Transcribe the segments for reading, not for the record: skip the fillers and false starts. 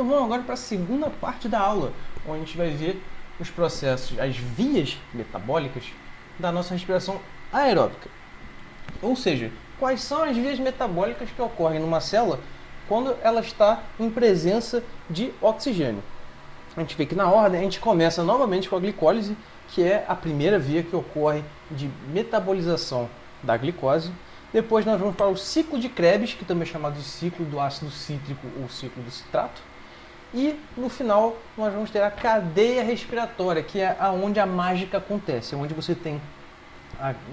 Então vamos agora para a segunda parte da aula, onde a gente vai ver os processos, as vias metabólicas da nossa respiração aeróbica. Ou seja, quais são as vias metabólicas que ocorrem numa célula quando ela está em presença de oxigênio. A gente vê que na ordem a gente começa novamente com a glicólise, que é a primeira via que ocorre de metabolização da glicose. Depois nós vamos para o ciclo de Krebs, que também é chamado de ciclo do ácido cítrico ou ciclo do citrato. E no final nós vamos ter a cadeia respiratória, que é onde a mágica acontece, é onde você tem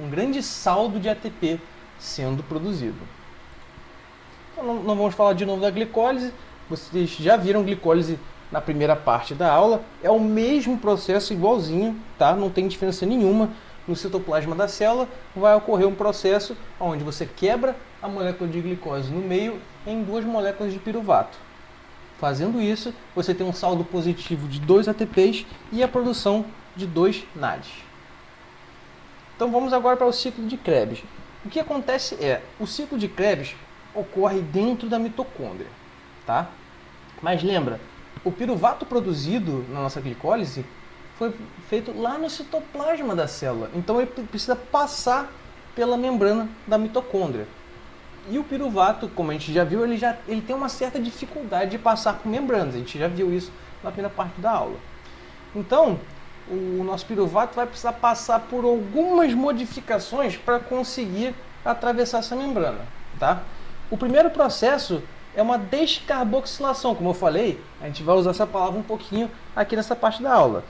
um grande saldo de ATP sendo produzido. Então, não vamos falar de novo da glicólise, vocês já viram glicólise na primeira parte da aula, é o mesmo processo igualzinho, tá? Não tem diferença nenhuma. No citoplasma da célula vai ocorrer um processo onde você quebra a molécula de glicose no meio em duas moléculas de piruvato. Fazendo isso, você tem um saldo positivo de 2 ATPs e a produção de 2 NADs. Então vamos agora para o ciclo de Krebs. O que acontece é, o ciclo de Krebs ocorre dentro da mitocôndria, tá? Mas lembra, o piruvato produzido na nossa glicólise foi feito lá no citoplasma da célula. Então ele precisa passar pela membrana da mitocôndria. E o piruvato, como a gente já viu, ele tem uma certa dificuldade de passar por membranas. A gente já viu isso na primeira parte da aula. Então, o nosso piruvato vai precisar passar por algumas modificações para conseguir atravessar essa membrana, tá? O primeiro processo é uma descarboxilação. Como eu falei, a gente vai usar essa palavra um pouquinho aqui nessa parte da aula.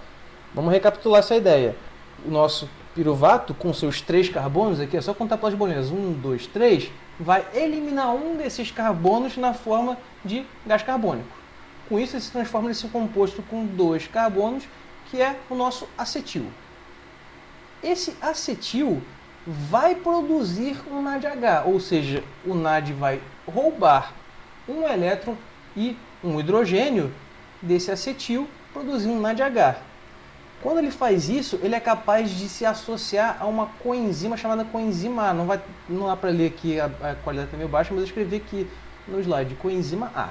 Vamos recapitular essa ideia. O nosso piruvato, com seus 3 carbonos, aqui é só contar pelas bolinhas, 1, 2, 3, vai eliminar um desses carbonos na forma de gás carbônico. Com isso, ele se transforma nesse composto com 2 carbonos, que é o nosso acetil. Esse acetil vai produzir um NADH, ou seja, o NAD vai roubar um elétron e um hidrogênio desse acetil, produzindo um NADH. Quando ele faz isso, ele é capaz de se associar a uma coenzima chamada coenzima A. Não dá para ler aqui, a qualidade está meio baixa, mas eu escrevi aqui no slide, coenzima A.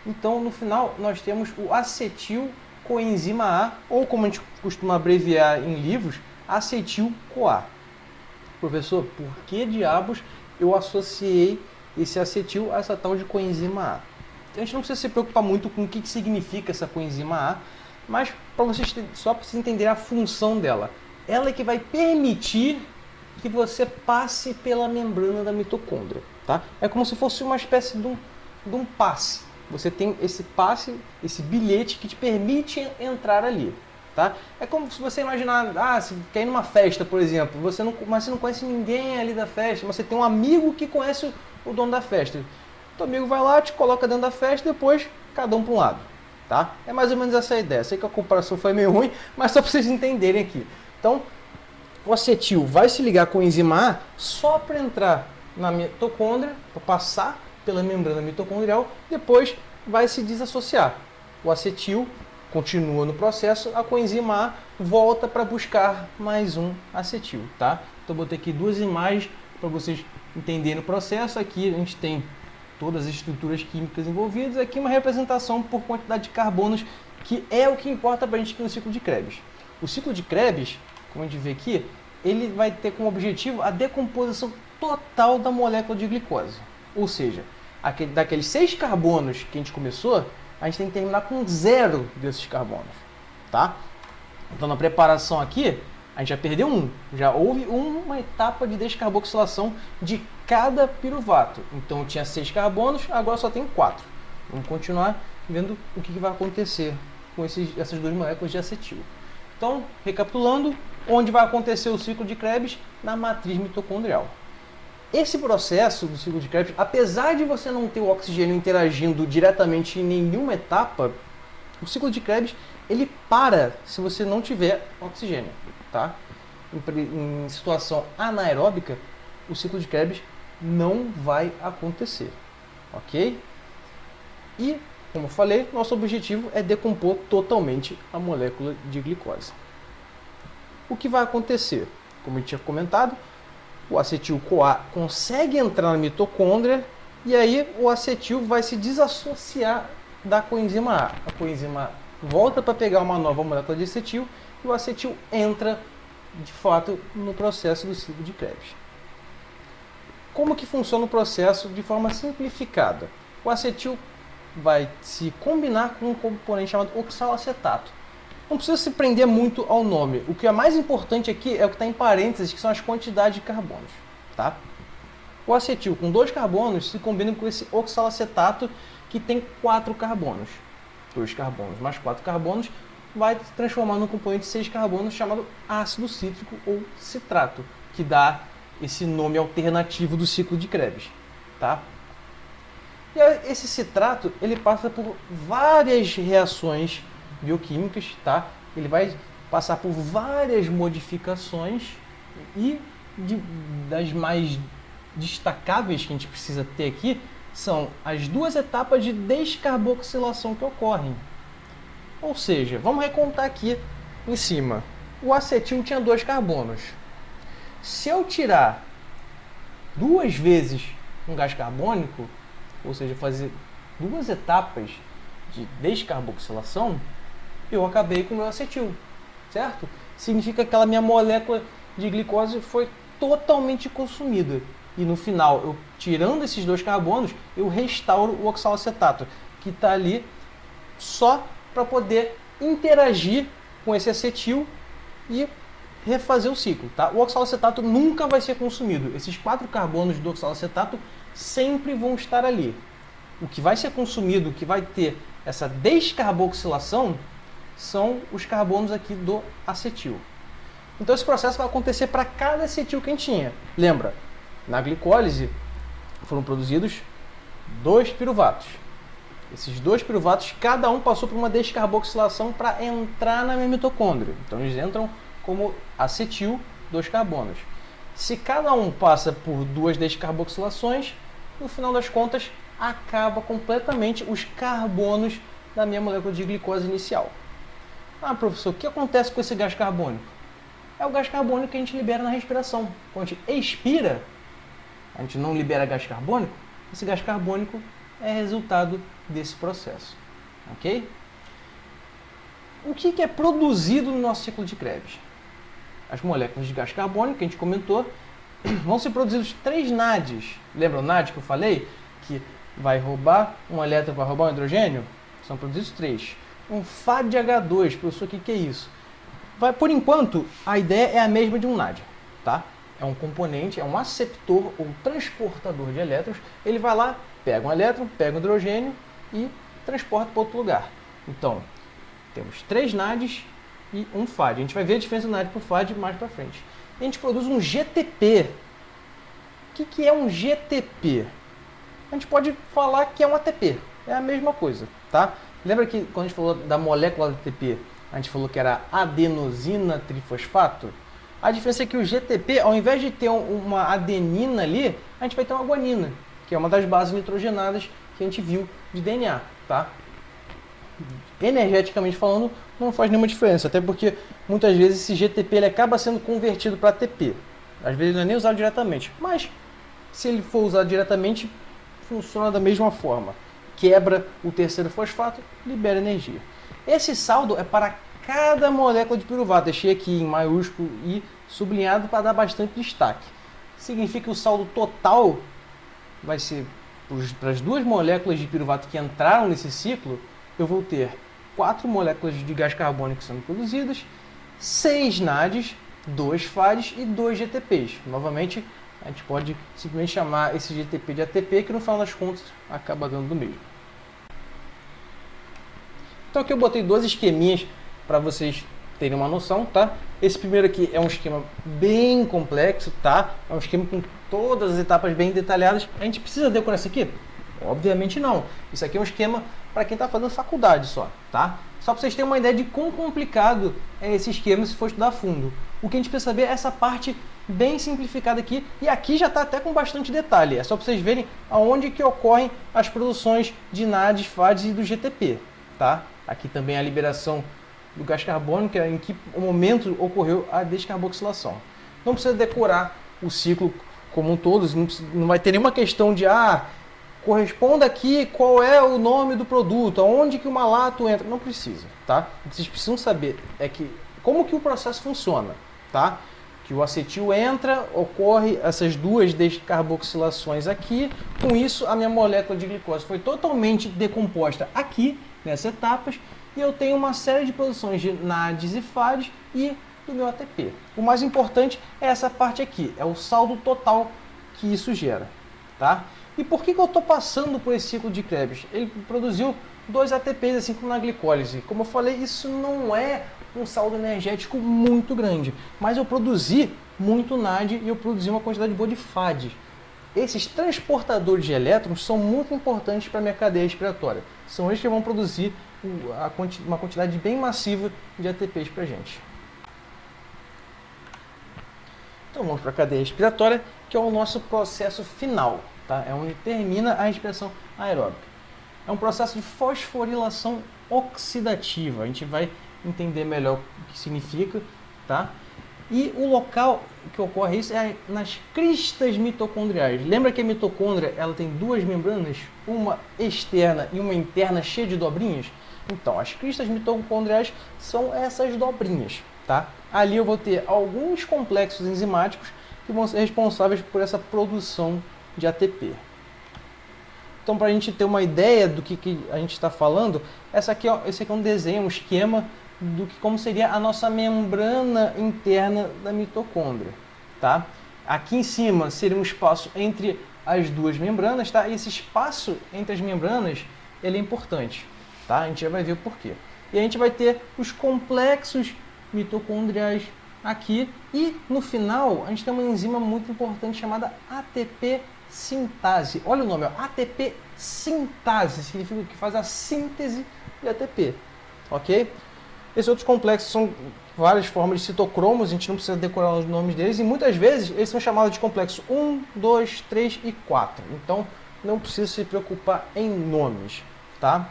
Então, no final, nós temos o acetil coenzima A, ou como a gente costuma abreviar em livros, acetil-CoA. Professor, por que diabos eu associei esse acetil a essa tal de coenzima A? A gente não precisa se preocupar muito com o que significa essa coenzima A, mas só para vocês entenderem a função dela. Ela é que vai permitir que você passe pela membrana da mitocôndria, tá? É como se fosse uma espécie de um passe. Você tem esse passe, esse bilhete que te permite entrar ali, tá? É como se você imaginar, se quer ir numa festa, por exemplo, mas você não conhece ninguém ali da festa, mas você tem um amigo que conhece o dono da festa. Teu amigo vai lá, te coloca dentro da festa e depois cada um para um lado. Tá? É mais ou menos essa a ideia. Sei que a comparação foi meio ruim, mas só para vocês entenderem aqui. Então, o acetil vai se ligar com a enzima A só para entrar na mitocôndria, para passar pela membrana mitocondrial, depois vai se desassociar. O acetil continua no processo, a coenzima A volta para buscar mais um acetil. Tá? Então, botei aqui 2 imagens para vocês entenderem o processo. Aqui a gente tem todas as estruturas químicas envolvidas, aqui uma representação por quantidade de carbonos, que é o que importa para a gente aqui no ciclo de Krebs. O ciclo de Krebs, como a gente vê aqui, ele vai ter como objetivo a decomposição total da molécula de glicose. Ou seja, daqueles 6 carbonos que a gente começou, a gente tem que terminar com 0 desses carbonos. Tá? Então na preparação aqui, a gente já perdeu um, já houve uma etapa de descarboxilação de cada piruvato. Então tinha 6 carbonos, agora só tem 4. Vamos continuar vendo o que vai acontecer com essas 2 moléculas de acetil. Então, recapitulando, onde vai acontecer o ciclo de Krebs? Na matriz mitocondrial. Esse processo do ciclo de Krebs, apesar de você não ter o oxigênio interagindo diretamente em nenhuma etapa, o ciclo de Krebs ele para se você não tiver oxigênio. Tá? Em situação anaeróbica, o ciclo de Krebs não vai acontecer, ok? E, como eu falei, nosso objetivo é decompor totalmente a molécula de glicose. O que vai acontecer? Como eu tinha comentado, o acetil-CoA consegue entrar na mitocôndria e aí o acetil vai se desassociar da coenzima A. A coenzima A volta para pegar uma nova molécula de acetil e o acetil entra, de fato, no processo do ciclo de Krebs. Como que funciona o processo de forma simplificada? O acetil vai se combinar com um componente chamado oxalacetato. Não precisa se prender muito ao nome. O que é mais importante aqui é o que está em parênteses, que são as quantidades de carbonos. Tá? O acetil com 2 carbonos se combina com esse oxalacetato, que tem 4 carbonos. 2 carbonos mais 4 carbonos vai se transformar num componente de 6 carbonos chamado ácido cítrico ou citrato, que dá esse nome alternativo do ciclo de Krebs. Tá? E esse citrato ele passa por várias reações bioquímicas, tá? Ele vai passar por várias modificações e das mais destacáveis que a gente precisa ter aqui são as 2 etapas de descarboxilação que ocorrem. Ou seja, vamos recontar aqui em cima. O acetil tinha 2 carbonos. Se eu tirar 2 vezes um gás carbônico, ou seja, fazer 2 etapas de descarboxilação, eu acabei com o meu acetil, certo? Significa que aquela minha molécula de glicose foi totalmente consumida. E no final, eu tirando esses 2 carbonos, eu restauro o oxalacetato, que está ali só para poder interagir com esse acetil e refazer o ciclo. Tá? O oxalacetato nunca vai ser consumido. Esses 4 carbonos do oxalacetato sempre vão estar ali. O que vai ser consumido, o que vai ter essa descarboxilação, são os carbonos aqui do acetil. Então esse processo vai acontecer para cada acetil que a gente tinha. Lembra, na glicólise foram produzidos 2 piruvatos. Esses 2 piruvatos, cada um passou por uma descarboxilação para entrar na minha mitocôndria. Então eles entram como acetil, 2 carbonos. Se cada um passa por 2 descarboxilações, no final das contas acaba completamente os carbonos da minha molécula de glicose inicial. Ah, professor, o que acontece com esse gás carbônico? É o gás carbônico que a gente libera na respiração. Quando a gente expira, a gente não libera gás carbônico, esse gás carbônico é resultado desse processo. Ok? O que é produzido no nosso ciclo de Krebs? As moléculas de gás carbônico, que a gente comentou, vão ser produzidos 3 NADs. Lembra o NAD que eu falei? Que vai roubar um elétron, vai roubar um hidrogênio? São produzidos 3. Um FADH2, professor, o que é isso? Por enquanto, a ideia é a mesma de um NAD, tá? É um componente, é um aceptor ou transportador de elétrons. Ele vai lá, pega um elétron, pega um hidrogênio e transporta para outro lugar. Então, temos 3 NADs e um FAD. A gente vai ver a diferença do NAD para o FAD mais para frente. A gente produz um GTP. O que é um GTP? A gente pode falar que é um ATP. É a mesma coisa, tá? Lembra que quando a gente falou da molécula ATP, a gente falou que era adenosina trifosfato? A diferença é que o GTP, ao invés de ter uma adenina ali, a gente vai ter uma guanina, que é uma das bases nitrogenadas que a gente viu de DNA, tá? Energeticamente falando, não faz nenhuma diferença, até porque muitas vezes esse GTP ele acaba sendo convertido para ATP. Às vezes não é nem usado diretamente, mas se ele for usado diretamente, funciona da mesma forma. Quebra o terceiro fosfato, libera energia. Esse saldo é para cada molécula de piruvato. Deixei aqui em maiúsculo e sublinhado para dar bastante destaque. Significa que o saldo total vai ser para as 2 moléculas de piruvato que entraram nesse ciclo, eu vou ter 4 moléculas de gás carbônico sendo produzidas, 6 NADs, 2 FADs e 2 GTPs. Novamente, a gente pode simplesmente chamar esse GTP de ATP, que no final das contas acaba dando do mesmo. Então aqui eu botei 2 esqueminhas para vocês terem uma noção, tá? Esse primeiro aqui é um esquema bem complexo, tá? É um esquema com todas as etapas bem detalhadas. A gente precisa decorar isso aqui? Obviamente não. Isso aqui é um esquema para quem está fazendo faculdade só, tá? Só para vocês terem uma ideia de quão complicado é esse esquema se for estudar a fundo. O que a gente precisa saber é essa parte bem simplificada aqui, e aqui já está até com bastante detalhe. É só para vocês verem aonde que ocorrem as produções de NADs, FADs e do GTP, tá? Aqui também a liberação do gás carbônico, em que momento ocorreu a descarboxilação. Não precisa decorar o ciclo como um todo, não vai ter nenhuma questão de corresponda aqui qual é o nome do produto, aonde que o malato entra. Não precisa, tá? O que vocês precisam saber é que como que o processo funciona, tá? Que o acetil entra, ocorre essas duas descarboxilações aqui. Com isso, a minha molécula de glicose foi totalmente decomposta aqui, nessas etapas, e eu tenho uma série de produções de NADs e FADs e do meu ATP. O mais importante é essa parte aqui, é o saldo total que isso gera, tá? E por que eu estou passando por esse ciclo de Krebs? Ele produziu 2 ATPs, assim como na glicólise. Como eu falei, isso não é um saldo energético muito grande, mas eu produzi muito NAD e eu produzi uma quantidade boa de FAD. Esses transportadores de elétrons são muito importantes para a minha cadeia respiratória. São eles que vão produzir uma quantidade bem massiva de ATPs para a gente. Então vamos para a cadeia respiratória, que é o nosso processo final, tá? É onde termina a respiração aeróbica. É um processo de fosforilação oxidativa. A gente vai entender melhor o que significa, tá? E o local que ocorre isso é nas cristas mitocondriais. Lembra que a mitocôndria ela tem 2 membranas, uma externa e uma interna cheia de dobrinhas? Então, as cristas mitocondriais são essas dobrinhas, tá? Ali eu vou ter alguns complexos enzimáticos que vão ser responsáveis por essa produção de ATP. Então, para a gente ter uma ideia do que a gente está falando, esse aqui é um desenho, um esquema do que como seria a nossa membrana interna da mitocôndria, tá? Aqui em cima seria um espaço entre as duas membranas, tá? E esse espaço entre as membranas, ele é importante, tá? A gente já vai ver o porquê. E a gente vai ter os complexos mitocondriais aqui e no final a gente tem uma enzima muito importante chamada ATP sintase. Olha o nome, ó, ATP sintase, significa que faz a síntese de ATP, ok? Esses outros complexos são várias formas de citocromos, a gente não precisa decorar os nomes deles, e muitas vezes eles são chamados de complexo 1, 2, 3 e 4. Então não precisa se preocupar em nomes, tá?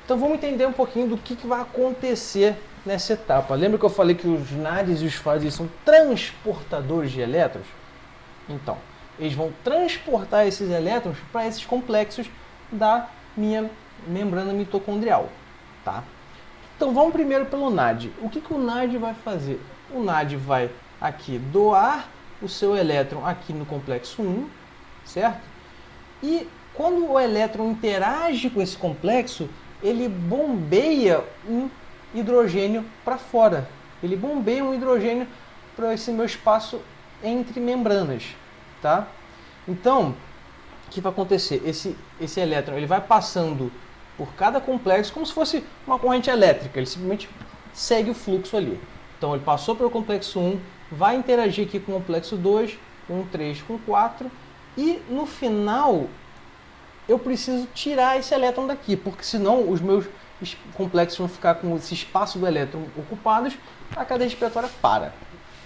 Então vamos entender um pouquinho do que vai acontecer nessa etapa. Lembra que eu falei que os NADs e os FADs são transportadores de elétrons? Então, eles vão transportar esses elétrons para esses complexos da minha membrana mitocondrial, tá? Então vamos primeiro pelo NAD. O que o NAD vai fazer? O NAD vai aqui doar o seu elétron aqui no complexo 1, certo? E quando o elétron interage com esse complexo, ele bombeia um hidrogênio para fora. Ele bombeia um hidrogênio para esse meu espaço entre membranas, tá? Então, o que vai acontecer? Esse elétron ele vai passando por cada complexo como se fosse uma corrente elétrica. Ele simplesmente segue o fluxo ali. Então, ele passou pelo complexo 1, vai interagir aqui com o complexo 2, com o 3, com o 4 e no final eu preciso tirar esse elétron daqui, porque senão os meus complexos vão ficar com esse espaço do elétron ocupados, a cadeia respiratória para.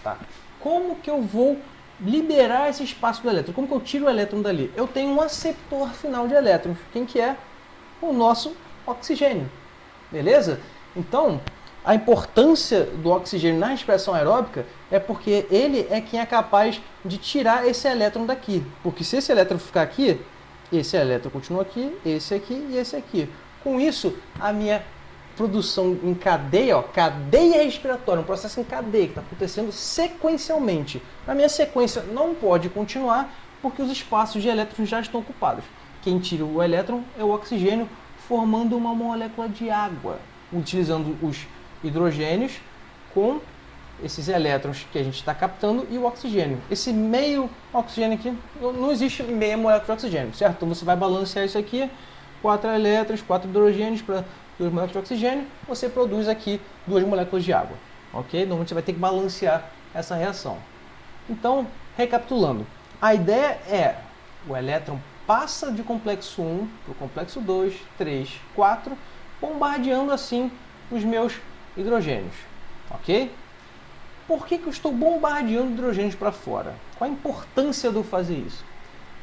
Tá? Como que eu vou liberar esse espaço do elétron? Como que eu tiro o elétron dali? Eu tenho um aceptor final de elétrons. Quem que é? O nosso oxigênio. Beleza? Então, a importância do oxigênio na respiração aeróbica é porque ele é quem é capaz de tirar esse elétron daqui. Porque se esse elétron ficar aqui, esse elétron continua aqui, esse aqui e esse aqui. Com isso, a minha produção em cadeia, ó, cadeia respiratória, um processo em cadeia que está acontecendo sequencialmente. A minha sequência não pode continuar porque os espaços de elétrons já estão ocupados. Quem tira o elétron é o oxigênio, formando uma molécula de água, utilizando os hidrogênios com esses elétrons que a gente está captando e o oxigênio. Esse meio oxigênio aqui, não existe meia molécula de oxigênio, certo? Então você vai balancear isso aqui, 4 elétrons, 4 hidrogênios para 2 moléculas de oxigênio, você produz aqui 2 moléculas de água, ok? Normalmente você vai ter que balancear essa reação. Então, recapitulando, a ideia é o elétron passa de complexo 1 para o complexo 2, 3, 4, bombardeando assim os meus hidrogênios, ok? Por que eu estou bombardeando hidrogênios para fora? Qual a importância de eu fazer isso?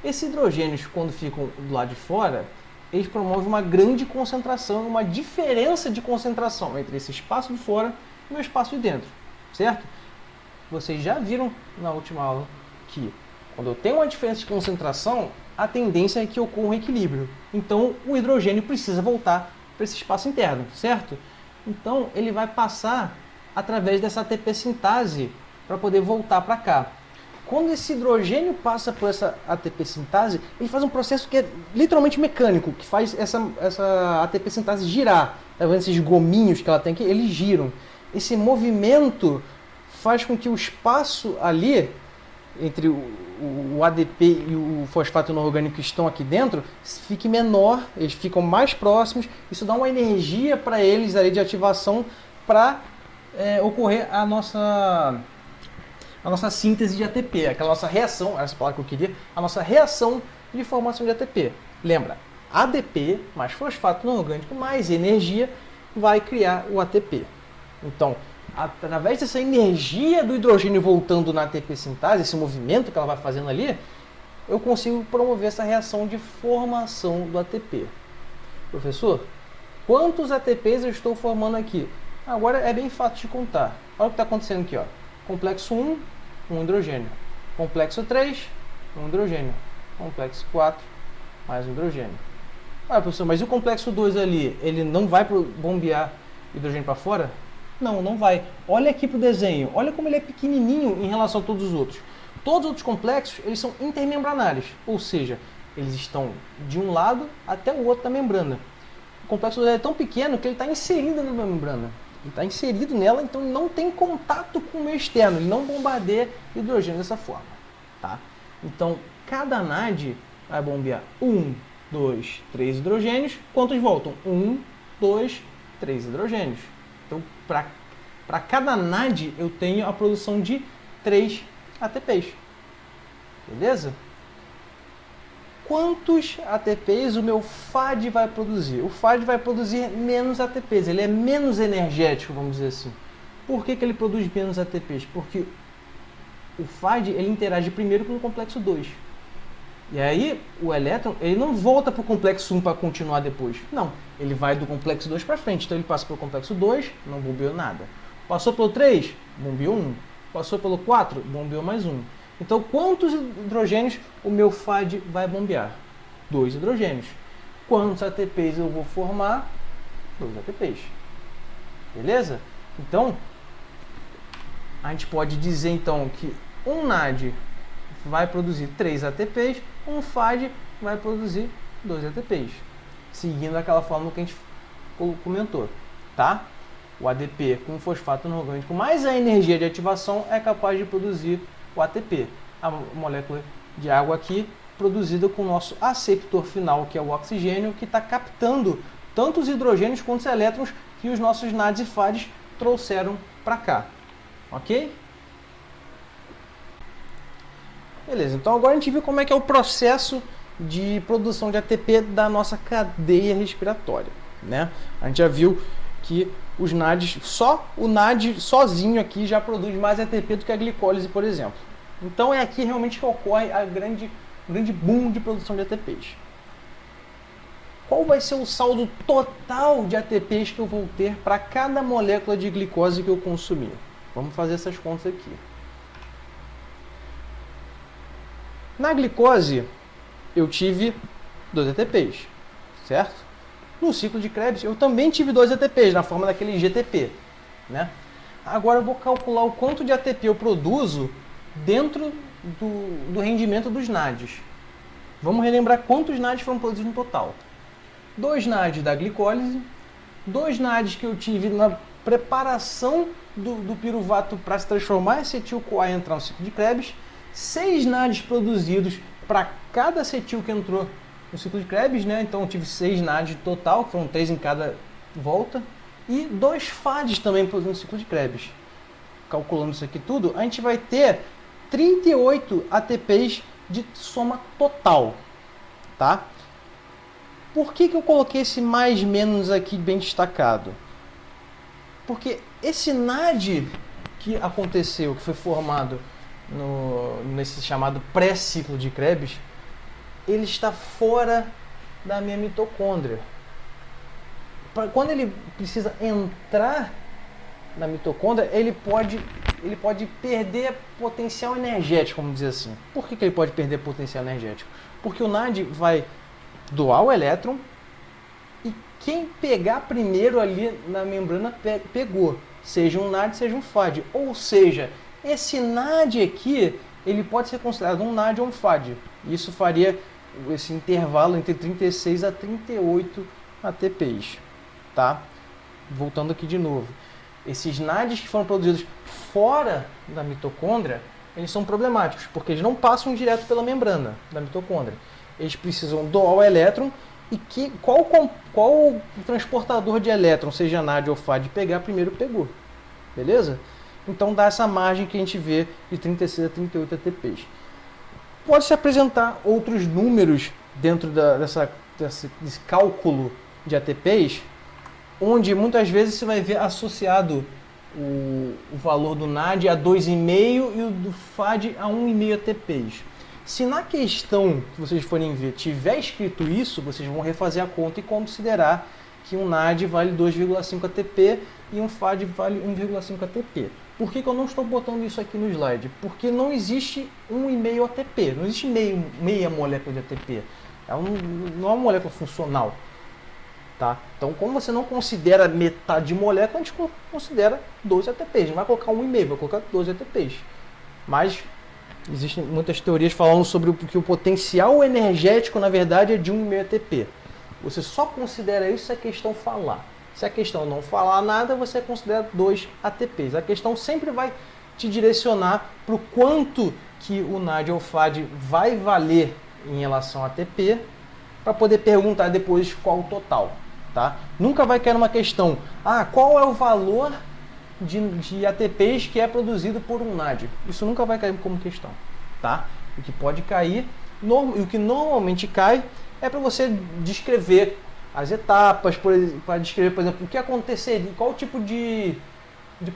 Esses hidrogênios, quando ficam do lado de fora, eles promovem uma grande concentração, uma diferença de concentração entre esse espaço de fora e o espaço de dentro, certo? Vocês já viram na última aula que Quando eu tenho uma diferença de concentração, a tendência é que ocorra um equilíbrio. Então, o hidrogênio precisa voltar para esse espaço interno, certo? Então, ele vai passar através dessa ATP sintase para poder voltar para cá. Quando esse hidrogênio passa por essa ATP sintase, ele faz um processo que é literalmente mecânico, que faz essa ATP sintase girar. Tá vendo esses gominhos que ela tem aqui? Eles giram. Esse movimento faz com que o espaço ali entre o ADP e o fosfato inorgânico que estão aqui dentro fique menor, eles ficam mais próximos. Isso dá uma energia para eles ali de ativação para ocorrer a nossa síntese de ATP, aquela nossa reação, essa palavra que eu queria, a nossa reação de formação de ATP. Lembra, ADP mais fosfato inorgânico mais energia vai criar o ATP. Então, através dessa energia do hidrogênio voltando na ATP sintase, esse movimento que ela vai fazendo ali, eu consigo promover essa reação de formação do ATP. Professor, quantos ATPs eu estou formando aqui? Agora é bem fácil de contar. Olha o que está acontecendo aqui, ó. Complexo 1, um hidrogênio. Complexo 3, um hidrogênio. Complexo 4, mais um hidrogênio. Ah, professor, mas e o complexo 2 ali? Ele não vai bombear hidrogênio para fora? Não, não vai. Olha aqui para o desenho. Olha como ele é pequenininho em relação a todos os outros. Todos os outros complexos, eles são intermembranários. Ou seja, eles estão de um lado até o outro da membrana. O complexo 2 é tão pequeno que ele está inserido na membrana. Ele está inserido nela, então não tem contato com o meio externo. Ele não bombardeia hidrogênio dessa forma. Tá? Então, cada NAD vai bombear 1, 2, 3 hidrogênios. Quantos voltam? 1, 2, 3 hidrogênios. Então, para cada NAD, eu tenho a produção de 3 ATPs. Beleza? Quantos ATPs o meu FAD vai produzir? O FAD vai produzir menos ATPs. Ele é menos energético, vamos dizer assim. Por que ele produz menos ATPs? Porque o FAD ele interage primeiro com o complexo 2. E aí, o elétron ele não volta para o complexo 1 para continuar depois. Não, ele vai do complexo 2 para frente. Então, ele passa pelo complexo 2, não bombeou nada. Passou pelo 3, bombeou 1. Passou pelo 4, bombeou mais 1. Então, quantos hidrogênios o meu FAD vai bombear? 2 hidrogênios. Quantos ATPs eu vou formar? 2 ATPs. Beleza? Então, a gente pode dizer então que um NAD vai produzir 3 ATPs, um FAD vai produzir 2 ATPs. Seguindo aquela fórmula que a gente comentou, tá? O ADP com fosfato inorgânico mais a energia de ativação é capaz de produzir o ATP. A molécula de água aqui produzida com o nosso aceptor final, que é o oxigênio, que está captando tanto os hidrogênios quanto os elétrons que os nossos NADs e FADs trouxeram para cá. Ok? Beleza, então agora a gente viu como é que é o processo de produção de ATP da nossa cadeia respiratória, né? A gente já viu que os NADs, só o NAD sozinho aqui já produz mais ATP do que a glicólise, por exemplo. Então é aqui realmente que ocorre o grande boom de produção de ATPs. Qual vai ser o saldo total de ATPs que eu vou ter para cada molécula de glicose que eu consumir? Vamos fazer essas contas aqui. Na glicose, eu tive 2 ATPs, certo? No ciclo de Krebs, eu também tive 2 ATPs, na forma daquele GTP, né? Agora eu vou calcular o quanto de ATP eu produzo dentro do rendimento dos NADs. Vamos relembrar quantos NADs foram produzidos no total. 2 NADs da glicólise, 2 NADs que eu tive na preparação do piruvato para se transformar em acetil-CoA e entrar no ciclo de Krebs, 6 NADs produzidos para cada acetil que entrou no ciclo de Krebs, né? Então eu tive 6 NADs total, foram 3 em cada volta, e 2 FADs também produzidos no ciclo de Krebs. Calculando isso aqui tudo, a gente vai ter 38 ATPs de soma total, tá? Por que eu coloquei esse mais menos aqui bem destacado? Porque esse NAD que aconteceu, que foi formado nesse chamado pré-ciclo de Krebs, ele está fora da minha mitocôndria. Quando ele precisa entrar na mitocôndria, ele pode ele pode perder potencial energético, vamos dizer assim. Por que ele pode perder potencial energético? Porque o NAD vai doar o elétron e quem pegar primeiro ali na membrana pegou, seja um NAD, seja um FAD. Ou seja, esse NAD aqui, ele pode ser considerado um NAD ou um FAD. Isso faria esse intervalo entre 36 a 38 ATPs, tá? Voltando aqui de novo. Esses NADs que foram produzidos fora da mitocôndria, eles são problemáticos, porque eles não passam direto pela membrana da mitocôndria. Eles precisam doar o elétron e qual transportador de elétron, seja NAD ou FAD, pegar primeiro pegou. Beleza? Então dá essa margem que a gente vê de 36 a 38 ATPs. Pode-se apresentar outros números dentro desse cálculo de ATPs, onde muitas vezes você vai ver associado o valor do NAD a 2,5 e o do FAD a 1,5 ATPs. Se na questão que vocês forem ver tiver escrito isso, vocês vão refazer a conta e considerar que um NAD vale 2,5 ATP e um FAD vale 1,5 ATP. Por que eu não estou botando isso aqui no slide? Porque não existe 1,5 ATP, não existe meia molécula de ATP. Não é uma molécula funcional. Tá? Então, como você não considera metade de molécula, a gente considera 12 ATPs. Não vai colocar 1,5, vai colocar 12 ATPs. Mas existem muitas teorias falando sobre que o potencial energético, na verdade, é de 1,5 ATP. Você só considera isso se a questão falar. Se a questão não falar nada, você considera 2 ATPs. A questão sempre vai te direcionar para o quanto que o NAD ou FAD vai valer em relação a ATP, para poder perguntar depois qual o total. Tá? Nunca vai cair uma questão, qual é o valor de ATPs que é produzido por um NAD? Isso nunca vai cair como questão. Tá? O que pode cair, e o que normalmente cai, é para você descrever as etapas, para descrever, por exemplo, o que aconteceria, qual tipo de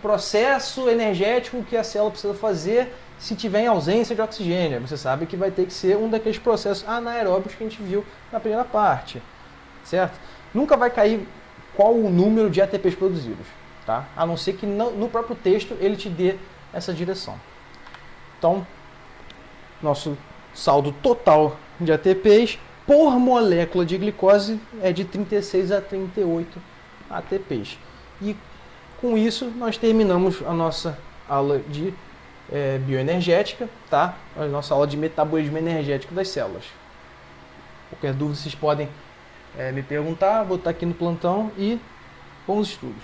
processo energético que a célula precisa fazer se tiver em ausência de oxigênio. Você sabe que vai ter que ser um daqueles processos anaeróbicos que a gente viu na primeira parte, certo? Nunca vai cair qual o número de ATPs produzidos, tá? A não ser que no próprio texto ele te dê essa direção. Então, nosso saldo total de ATPs por molécula de glicose é de 36 a 38 ATPs. E com isso nós terminamos a nossa aula de bioenergética, tá? A nossa aula de metabolismo energético das células. Qualquer dúvida vocês podem me perguntar, botar aqui no plantão e bons estudos.